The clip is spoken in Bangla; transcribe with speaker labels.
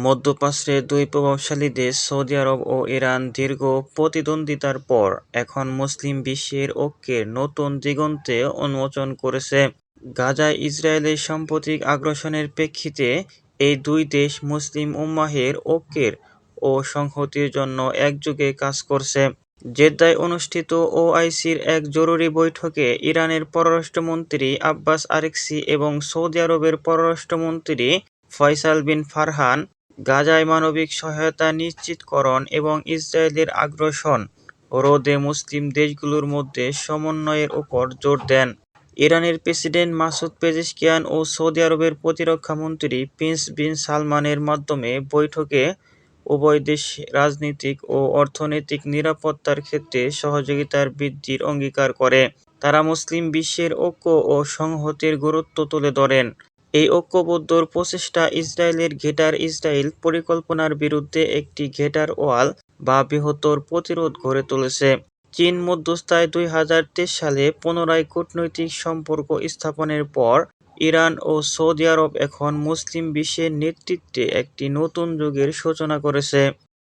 Speaker 1: মধ্যপ্রাচ্যের দুই প্রভাবশালী দেশ সৌদি আরব ও ইরান দীর্ঘ প্রতিদ্বন্দ্বিতার পর এখন মুসলিম বিশ্বের ঐক্যের নতুন দিগন্তে উন্মোচন করেছে। গাজায় ইসরায়েলের সাম্প্রতিক আগ্রাসনের প্রেক্ষিতে এই দুই দেশ মুসলিম উম্মাহের ঐক্যের ও সংহতির জন্য একযোগে কাজ করছে। জেদ্দায় অনুষ্ঠিত ওআইসির এক জরুরি বৈঠকে ইরানের পররাষ্ট্রমন্ত্রী আব্বাস আরাকচি এবং সৌদি আরবের পররাষ্ট্রমন্ত্রী ফয়সাল বিন ফারহান গাজায় মানবিক সহায়তা নিশ্চিতকরণ এবং ইসরায়েলের আগ্রাসন রোধে মুসলিম দেশগুলোর মধ্যে সমন্বয়ের উপর জোর দেন। ইরানের প্রেসিডেন্ট মাসুদ পেজেশকিয়ান ও সৌদি আরবের প্রতিরক্ষামন্ত্রী প্রিন্স বিন সালমানের মাধ্যমে বৈঠকে উভয় দেশ রাজনৈতিক ও অর্থনৈতিক নিরাপত্তার ক্ষেত্রে সহযোগিতার বৃদ্ধির অঙ্গীকার করে। তারা মুসলিম বিশ্বের ঐক্য ও সংহতির গুরুত্ব তুলে ধরেন। এই ঐক্যবদ্ধ প্রচেষ্টা ইসরায়েলের গ্রেটার ইসরায়েল পরিকল্পনার বিরুদ্ধে একটি গ্রেটার ওয়াল বা বৃহত্তর প্রতিরোধ গড়ে তুলেছে। চীন মধ্যস্থায় 2023 সালে পুনরায় কূটনৈতিক সম্পর্ক স্থাপনের পর ইরান ও সৌদি আরব এখন মুসলিম বিশ্বের নেতৃত্বে একটি নতুন যুগের সূচনা করেছে।